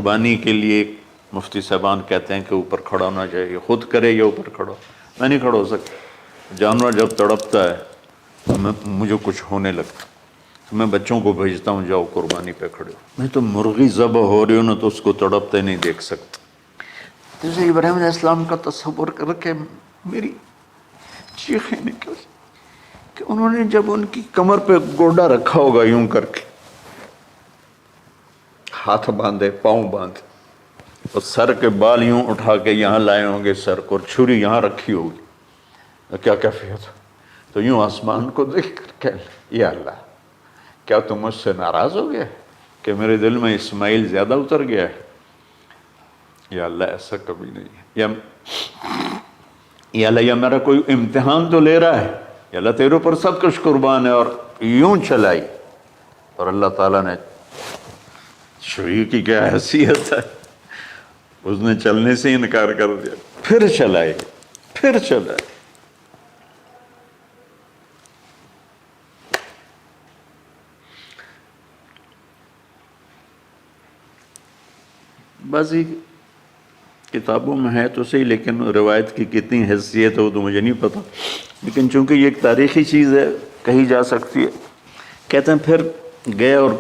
قربانی کے لیے مفتی صاحبان کہتے ہیں کہ اوپر کھڑا ہونا چاہیے، خود کرے یا اوپر کھڑا ہو، میں نہیں کھڑا ہو سکتا، جانور جب تڑپتا ہے تو مجھے کچھ ہونے لگتا، تو میں بچوں کو بھیجتا ہوں جاؤ قربانی پہ کھڑے ہو، میں تو مرغی ذبح ہو رہی ہوں نا تو اس کو تڑپتے نہیں دیکھ سکتا۔ جیسے ابراہیم علیہ السلام کا تصور کر کے میری چیخیں نکل کہ انہوں نے جب ان کی کمر پہ گوڈا رکھا ہوگا یوں کر کے، ہاتھ باندھے، پاؤں باندھے، اور سر کے بال یوں اٹھا کے یہاں لائے ہوں گے سر کو، اور چھری یہاں رکھی ہوگی، تو کیا کیفیت ہو؟ تو یوں آسمان کو دیکھ کر کہ یا اللہ کیا تم مجھ سے ناراض ہو گیا کہ میرے دل میں اسماعیل زیادہ اتر گیا ہے؟ یا اللہ ایسا کبھی نہیں ہے، یا اللہ یہ میرا کوئی امتحان تو لے رہا ہے، یا اللہ تیرے اوپر سب کچھ قربان ہے، اور یوں چلائی، اور اللہ تعالیٰ نے چھری کی کیا حیثیت ہے، اس نے چلنے سے انکار کر دیا، پھر چلائی، پھر چلائی۔ بعضی کتابوں میں ہے تو صحیح، لیکن روایت کی کتنی حیثیت ہو تو مجھے نہیں پتا، لیکن چونکہ یہ ایک تاریخی چیز ہے کہی جا سکتی ہے۔ کہتے ہیں پھر گئے اور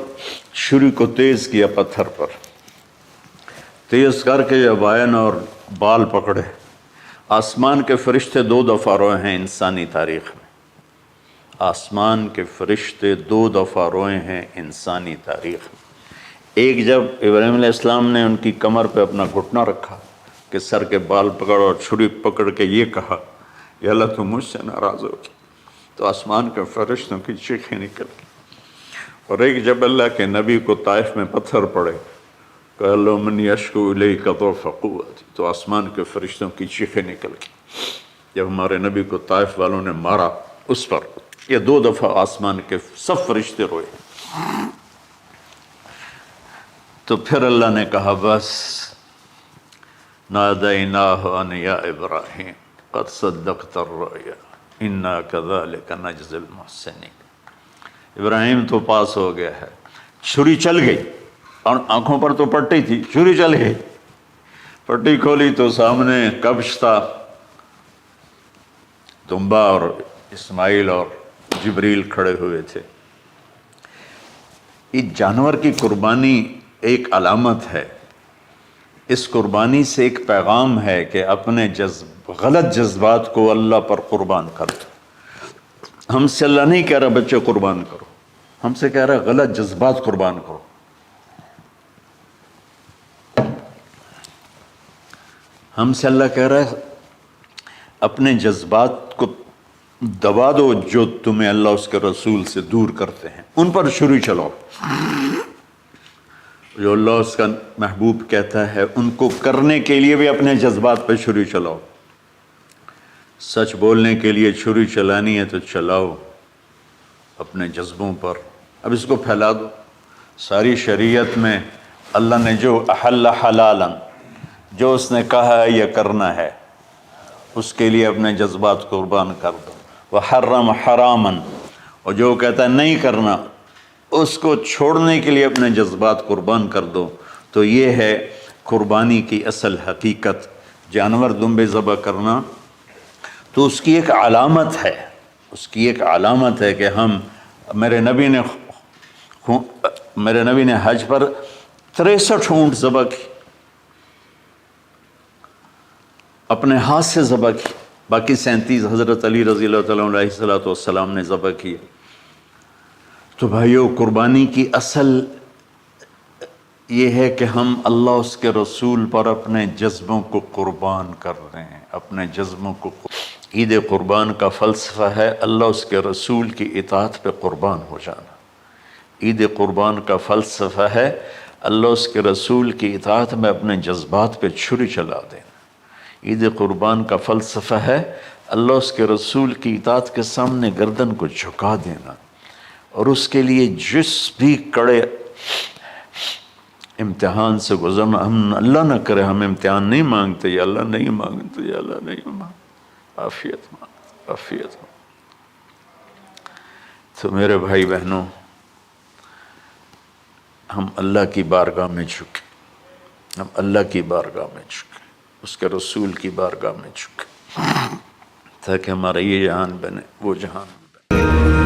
چھری کو تیز کیا پتھر پر، تیز کر کے جب آئے نا اور بال پکڑے، آسمان کے فرشتے 2 دفعہ روئے ہیں انسانی تاریخ میں، آسمان کے فرشتے 2 دفعہ روئے ہیں انسانی تاریخ میں۔ ایک جب ابراہیم علیہ السلام نے ان کی کمر پہ اپنا گھٹنا رکھا کہ سر کے بال پکڑ اور چھری پکڑ کے یہ کہا یا اللہ تم مجھ سے ناراض ہو گئی، تو آسمان کے فرشتوں کی چیخیں نکل گئی۔ اور ایک جب اللہ کے نبی کو طائف میں پتھر پڑے کہ اللہ من یشکو الیک ضعف قوتی، تو آسمان کے فرشتوں کی چیخیں نکل گئی جب ہمارے نبی کو طائف والوں نے مارا اس پر۔ یہ 2 دفعہ آسمان کے سب فرشتے روئے۔ تو پھر اللہ نے کہا بس، نادیناہ ان یا ابراہیم قد صدقت الرؤیا انا کذلک نجزی المحسنین، ابراہیم تو پاس ہو گیا ہے۔ چھری چل گئی، اور آنکھوں پر تو پٹی تھی، چھری چل گئی، پٹی کھولی تو سامنے کبش تھا، دمبا اور اسماعیل اور جبریل کھڑے ہوئے تھے۔ اس جانور کی قربانی ایک علامت ہے، اس قربانی سے ایک پیغام ہے کہ اپنے غلط جذبات کو اللہ پر قربان کر دو۔ ہم سے اللہ نہیں کہہ رہا بچے قربان کرو، ہم سے کہہ رہا غلط جذبات قربان کرو۔ ہم سے اللہ کہہ رہا ہے اپنے جذبات کو دبا دو جو تمہیں اللہ اس کے رسول سے دور کرتے ہیں، ان پر چھری چلاؤ۔ جو اللہ اس کا محبوب کہتا ہے ان کو کرنے کے لیے بھی اپنے جذبات پہ چھری چلاؤ۔ سچ بولنے کے لیے چھری چلانی ہے تو چلاؤ اپنے جذبوں پر، اب اس کو پھیلا دو۔ ساری شریعت میں اللہ نے جو احل حلالا، جو اس نے کہا ہے یہ کرنا ہے، اس کے لیے اپنے جذبات قربان کر دو۔ وحرم حراما، اور جو کہتا ہے نہیں کرنا اس کو چھوڑنے کے لیے اپنے جذبات قربان کر دو۔ تو یہ ہے قربانی کی اصل حقیقت۔ جانور دمبے ذبح کرنا تو اس کی ایک علامت ہے، اس کی ایک علامت ہے کہ ہم میرے نبی نے حج پر 63 اونٹ ذبح کی، اپنے ہاتھ سے ذبح کی، باقی 37 حضرت علی رضی اللہ تعالیٰ علیہ السلام نے ذبح کیے۔ تو بھائیو، قربانی کی اصل یہ ہے کہ ہم اللہ اس کے رسول پر اپنے جذبوں کو قربان کر رہے ہیں، اپنے جذبوں کو۔ عید قربان کا فلسفہ ہے اللہ اس کے رسول کی اطاعت پہ قربان ہو جانا۔ عید قربان کا فلسفہ ہے اللہ اس کے رسول کی اطاعت میں اپنے جذبات پہ چھری چلا دینا۔ عید قربان کا فلسفہ ہے اللہ اس کے رسول کی اطاعت کے سامنے گردن کو جھکا دینا، اور اس کے لیے جس بھی کڑے امتحان سے گزرنا۔ ہم اللہ نہ کرے ہم امتحان نہیں مانگتے، یا اللہ نہیں مانگتے، یا اللہ نہیں مانگتے، عافیت مانگ، عافیت مانگ۔ تو میرے بھائی بہنوں، ہم اللہ کی بارگاہ میں جھکے، ہم اللہ کی بارگاہ میں جھکیں، اس کے رسول کی بارگاہ میں جھکیں، تاکہ ہمارا یہ جہان بنے وہ جہان بنے۔